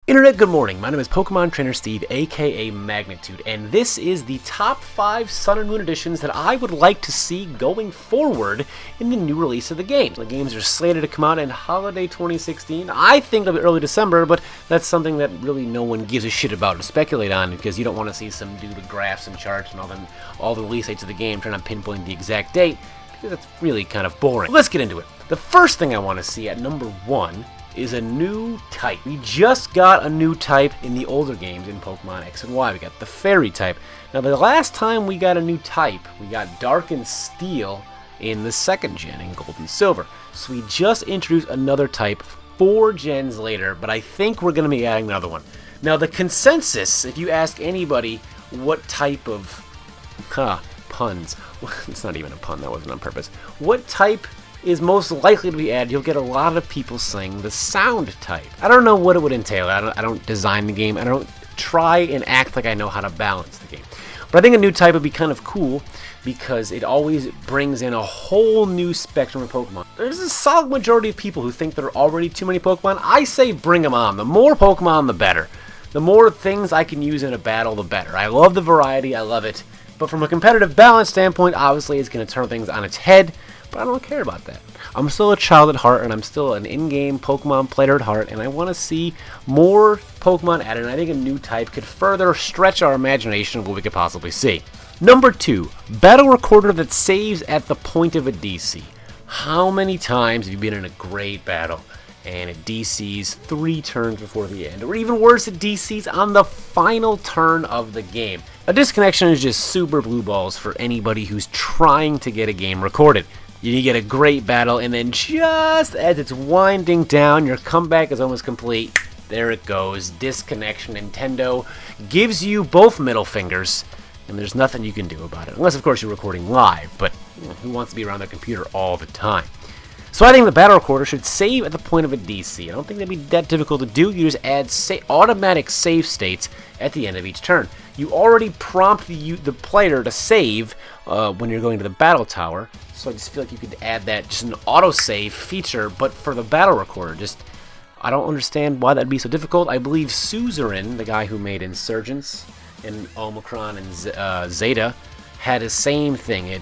Internet, good morning. My name is Pokemon Trainer Steve, aka Magnitude, and this is the top 5 Sun and Moon editions that I would like to see going forward in the new release of the game. The games are slated to come out in holiday 2016. I think of early December, but that's something that really no one gives a shit about to speculate on, because you don't want to see some dude with graphs and charts and all the release dates of the game trying to pinpoint the exact date, because that's really kind of boring. Let's get into it. The first thing I want to see at number 1 is a new type. We just got a new type in the older games in Pokemon X and Y. We got the Fairy type. Now, the last time we got a new type, we got Dark and Steel in the second gen in Gold and Silver. So we just introduced another type 4 gens later, but I think we're going to be adding another one. Now, the consensus, if you ask anybody what type of puns, it's not even a pun, that wasn't on purpose, what type is most likely to be added, you'll get a lot of people saying the sound type. I don't know what it would entail. I don't design the game. I don't try and act like I know how to balance the game. But I think a new type would be kind of cool because it always brings in a whole new spectrum of Pokemon. There's a solid majority of people who think there are already too many Pokemon. I say bring them on. The more Pokemon, the better. The more things I can use in a battle, the better. I love the variety. I love it. But from a competitive balance standpoint, obviously it's going to turn things on its head. But I don't care about that. I'm still a child at heart, and I'm still an in-game Pokemon player at heart, and I want to see more Pokemon added, and I think a new type could further stretch our imagination of what we could possibly see. Number 2, battle recorder that saves at the point of a DC. How many times have you been in a great battle, and it DCs 3 turns before the end, or even worse, it DCs on the final turn of the game? A disconnection is just super blue balls for anybody who's trying to get a game recorded. You get a great battle, and then just as it's winding down, your comeback is almost complete. There it goes. Disconnection. Nintendo gives you both middle fingers, and there's nothing you can do about it. Unless, of course, you're recording live, but who wants to be around their computer all the time? So I think the battle recorder should save at the point of a DC. I don't think that'd be that difficult to do. You just add automatic save states at the end of each turn. You already prompt the player to save when you're going to the battle tower, so I just feel like you could add that, just an autosave feature, but for the battle recorder. I don't understand why that'd be so difficult. I believe Suzerain, the guy who made Insurgents and Omicron and Zeta, had the same thing. It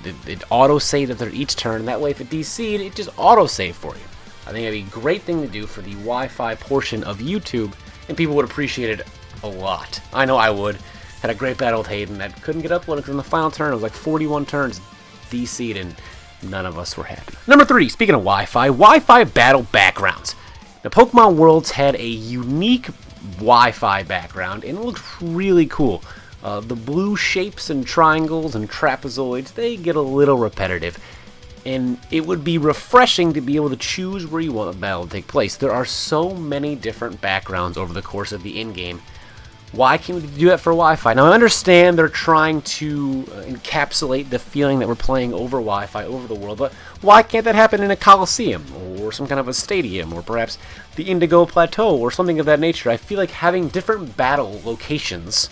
autosaved after each turn, and that way if it DC'd, it just autosaved for you. I think that'd be a great thing to do for the Wi-Fi portion of YouTube, and people would appreciate it a lot. I know I would. Had a great battle with Hayden that couldn't get uploaded because in the final turn it was like 41 turns DC'd, and none of us were happy. Number 3, speaking of Wi-Fi battle backgrounds. The Pokemon Worlds had a unique Wi-Fi background, and it looked really cool. The blue shapes and triangles and trapezoids, they get a little repetitive, and it would be refreshing to be able to choose where you want the battle to take place. There are so many different backgrounds over the course of the in-game. Why can't we do that for Wi-Fi? Now, I understand they're trying to encapsulate the feeling that we're playing over Wi-Fi, over the world, but why can't that happen in a Coliseum, or some kind of a stadium, or perhaps the Indigo Plateau, or something of that nature? I feel like having different battle locations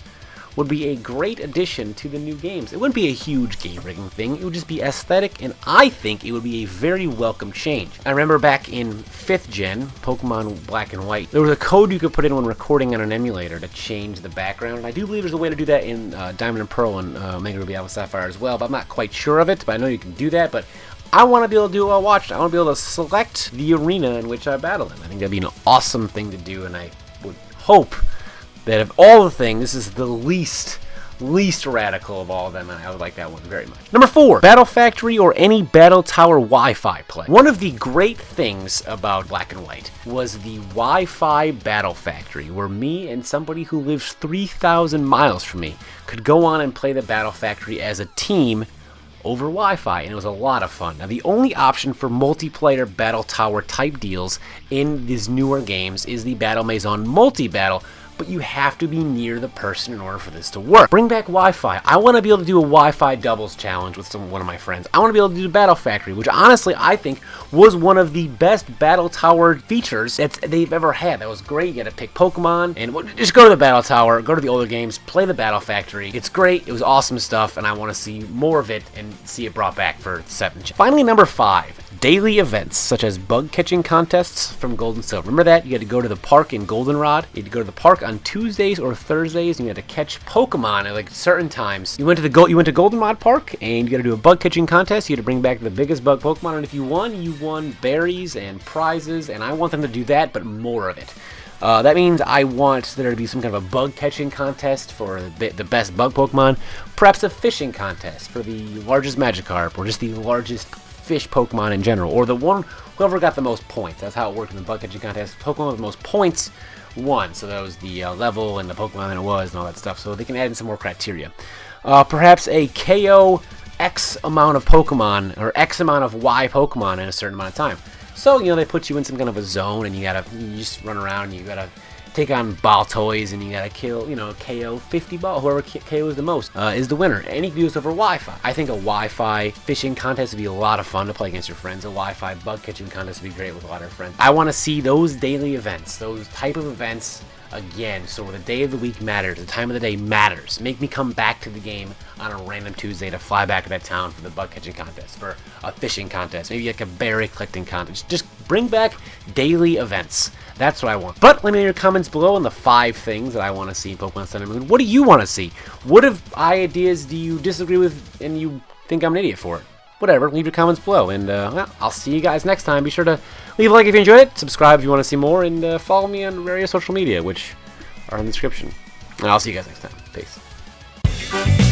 would be a great addition to the new games. It wouldn't be a huge game rigging thing, it would just be aesthetic, and I think it would be a very welcome change. I remember back in 5th gen, Pokemon Black and White, there was a code you could put in when recording on an emulator to change the background, and I do believe there's a way to do that in Diamond and Pearl and Omega Ruby Alpha Sapphire as well, but I'm not quite sure of it, but I know you can do that. But I want to be able to do I want to be able to select the arena in which I battle in. I think that'd be an awesome thing to do, and I would hope that of all the things, this is the least radical of all of them, and I would like that one very much. Number 4, Battle Factory or any Battle Tower Wi-Fi play. One of the great things about Black and White was the Wi-Fi Battle Factory, where me and somebody who lives 3,000 miles from me could go on and play the Battle Factory as a team over Wi-Fi, and it was a lot of fun. Now, the only option for multiplayer Battle Tower type deals in these newer games is the Battle Maison multi-battle, but you have to be near the person in order for this to work. Bring back Wi-Fi. I want to be able to do a Wi-Fi doubles challenge with one of my friends. I want to be able to do the Battle Factory, which honestly I think was one of the best Battle Tower features that they've ever had. That was great. You had to pick Pokemon, and just go to the Battle Tower, go to the older games, play the Battle Factory. It's great. It was awesome stuff, and I want to see more of it and see it brought back for 7th gen. Finally, number 5. daily events, such as bug catching contests from Gold and Silver. Remember that? You had to go to the park in Goldenrod. You had to go to the park on Tuesdays or Thursdays, and you had to catch Pokemon at like certain times. You went to Goldenrod Park, and you got to do a bug catching contest. You had to bring back the biggest bug Pokemon, and if you won berries and prizes, and I want them to do that, but more of it. That means I want there to be some kind of a bug catching contest for the best bug Pokemon, perhaps a fishing contest for the largest Magikarp, or just the largest fish Pokemon in general, or whoever got the most points. That's how it worked in the bug catching contest. Pokemon with the most points won, so that was the level and the Pokemon that it was and all that stuff, so they can add in some more criteria. Perhaps a KO X amount of Pokemon, or X amount of Y Pokemon in a certain amount of time. So, they put you in some kind of a zone, and you just run around, and you gotta take on Baltoys, and you gotta kill, KO 50 balls. Whoever KOs the most is the winner. And you can do this over Wi-Fi. I think a Wi-Fi fishing contest would be a lot of fun to play against your friends. A Wi-Fi bug catching contest would be great with a lot of friends. I want to see those daily events, those type of events again, so the day of the week matters, the time of the day matters. Make me come back to the game on a random Tuesday to fly back to that town for the bug catching contest, for a fishing contest, maybe like a berry collecting contest. Just bring back daily events. That's what I want. But let me know your comments below on the 5 things that I want to see in Pokemon Sun and Moon. What do you want to see? What ideas do you disagree with and you think I'm an idiot for it? Whatever, leave your comments below, and well, I'll see you guys next time. Be sure to leave a like if you enjoyed it, subscribe if you want to see more, and follow me on various social media, which are in the description. And I'll see you guys next time. Peace.